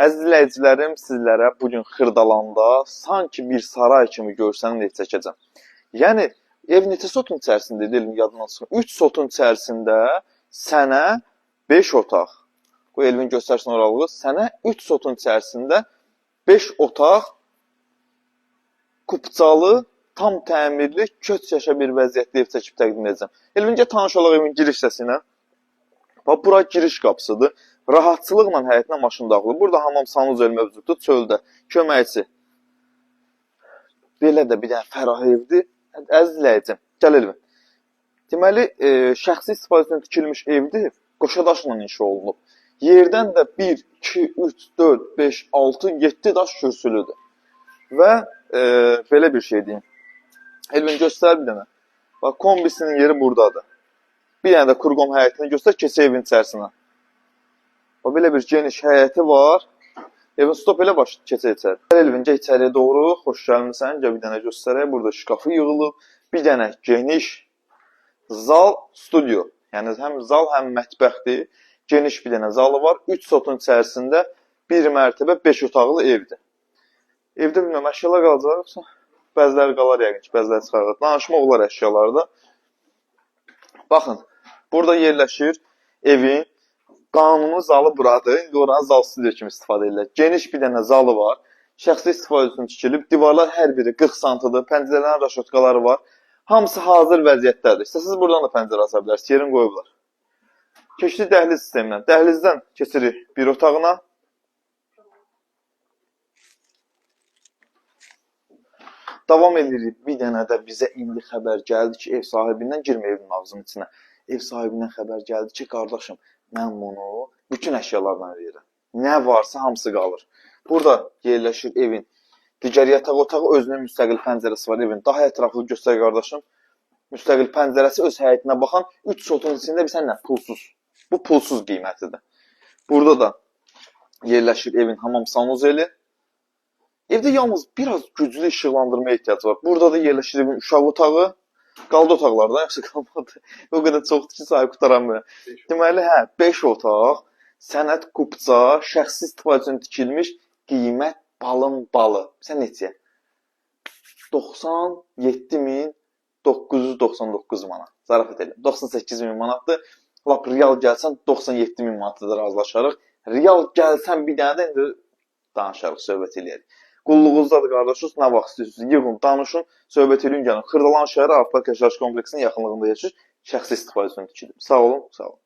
Əziz izləyicilərim, sizlərə bugün Xırdalanda sanki bir saray kimi görsənli ev çəkəcəm. Yəni, ev neçə sotun içərisində edelim yadından çıxın. 3 sotun içərisində sənə 5 otaq. Bu evin göstərsin oralığı. Sənə 3 sotun içərisində 5 otaq, kupcalı, tam təmirli, köç yaşa bir vəziyyətli ev çəkib təqdim edəcəm. Elvincə tanış olaq evin giriş səsinə. Bax, bura giriş qapısıdır. Rahatçılıqla həyətinə maşın daxılır. Burada hamam sanuzel mövcuddur, çöldə. Köməkçi. Belə də bir dənə fərah evdir. Əziz izləyicim, gəl elvin. Deməli, şəxsi istifadə üçün tikilmiş evdir. Qoşadaşla inşa olunub. Yerdən də 1, 2, 3, 4, 5, 6, 7 daş kürsülüdür. Və belə bir şey deyim. Elvin göstər bir dənə. Bax, kombisinin yeri buradadır. Bir dənə də kurqom həyətini göstər, keçə evin içərisinə. Bax, belə bir geniş həyəti var. Evin stop elə baş keçə içəri. Elvincə içəriyə doğru xoş gəlmirsən. Gəl bir dənə göstərək. Burada şkafı yığılıb. Bir dənə geniş zal, studio. Yəni həm zal, həm mətbəxdir. Geniş bir dənə zalı var. 3 sotun içərisində 1 mərtəbə 5 otaqlı evdir. Evdə bilməm, əşyalar qalacaq yoxsa? Bəziləri qalar yəqin ki, bəziləri çıxarır. Danışmaq olar əşyalarda. Baxın, burada yerləşir evin qanuni zalı buradır. İndi oranı zal studio kimi istifadə edirlər. Geniş bir dənə zalı var. Şəxsi istifadə üçün tikilib. Divarlar hər biri 40 santıdır. Pəncərələrin raşotkaları var. Hamısı hazır vəziyyətdədir. İstəsiniz buradan da pəncərə aça bilərsiniz. Yerin qoyublar. Keçdi dəhliz sistemindən. Dəhlizdən keçirik bir otağına. Davam edirik. Bir dənə də bizə indi xəbər gəldi ki, ev sahibindən girmə evin ağzının içinə. Ev sahibindən xəbər gəldi ki, qardaşım, mən bunu bütün əşyalarla verirəm. Nə varsa hamısı qalır. Burada yerləşir evin digər yataq otağı, özünün müstəqil pəncərəsi var evin. Daha ətraflı göstər qardaşım. Müstəqil pəncərəsi öz həyətinə baxan 3 sotun içində bir sənə pulsuz. Bu pulsuz qiymətidir. Burada da yerləşir evin hamam sanuzeli. Evdə yalnız biraz güclü işıqlandırmaya ehtiyac var. Burada da yerləşir evin uşaq otağı. Qaldı otaqlardan, yaxşı qalmadı. O qədər çoxdur ki, sahib qutaramıyor. Deməli, 5 otaq, sənət kupça, şəxsi istifadə üçün tikilmiş, qiymət balın balı. Sən neçəyə? 97.999 manat. Zarafat edim. 98.000 manatdır. Lap real gəlsən 97.000 manatdır razılaşarıq. Real gəlsən bir dənə də indi danışarıq, söhbət eləyərik. Qulluğunuzdadır qardaşınız, nə vaxt istəyirsiniz, yığın, danışın, söhbət eləyin, gəlin. Xırdalan şəhəri Avtobus Yaşayış kompleksinin yaxınlığında yaşayır, şəxsi istifadə üçün tikilib. Sağ olun, sağ olun.